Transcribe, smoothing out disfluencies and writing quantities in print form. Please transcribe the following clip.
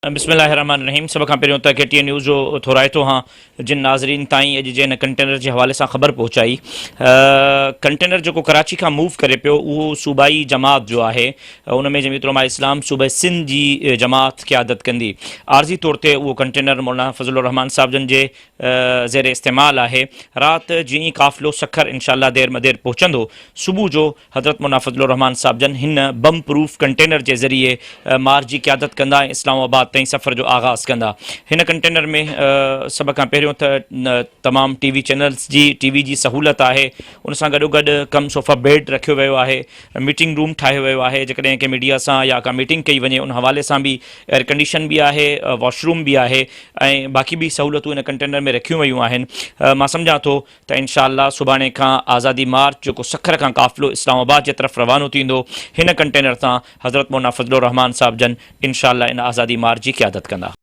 बिस्मिल्लाहिर्रहमानिर्रहीम। सब खां पहिरियों त KTN न्यूज़ जो थोराइतो हाँ जिन नाज़रीन ताईं अॼु जे हिन कंटेनर जे हवाले सां ख़बर पहुचाई। कंटेनर जेको कराची खां मूव करे पियो उहो सूबाई जमात जो आहे। उन में जमीयत उलमा इस्लाम सूबे सिंध जी जमात क़यादत कंदी। आर्ज़ी तौर ते उहो कंटेनर मौलाना फज़लुर रहमान साहब जन जे ज़ेर इस्तेमाल आहे। राति जीअं ई काफ़िलो सखर इंशाअल्लाह देर मदेर पहुचंदो, सुबुह जो हज़रत मौलाना फज़लुर रहमान साहब जन हिन बम प्रूफ कंटेनर जे ज़रिए मार्च जी क़यादत कंदा ऐं इस्लामाबाद ताईं सफ़र जो आगाज़ कंदा। हिन कंटेनर में सभ खां पहिरियों त तमामु टीवी जी सहूलियत आहे। उन सां गॾोगॾु कम सोफ़ा बेड रखियो वियो आहे, मीटिंग रूम ठाहियो वियो आहे। जेकॾहिं कंहिं मीडिया सां या का मीटिंग कई वञे उन हवाले सां बि एयर कंडीशन बि आहे, वॉशरूम बि आहे ऐं बाक़ी बि सहूलियतूं इन कंटेनर में रखियूं वयूं आहिनि। मां सम्झां थो त इंशाअल्लाह सुभाणे खां आज़ादी मार्च जेको सखर खां काफ़िलो इस्लामाबाद जे तरफ़ रवानो थींदो, हिन कंटेनर सां हज़रत मौलाना फज़लुर रहमान साहब जन इंशाअल्लाह इन आज़ादी मार्च जी क़यादत कंदा।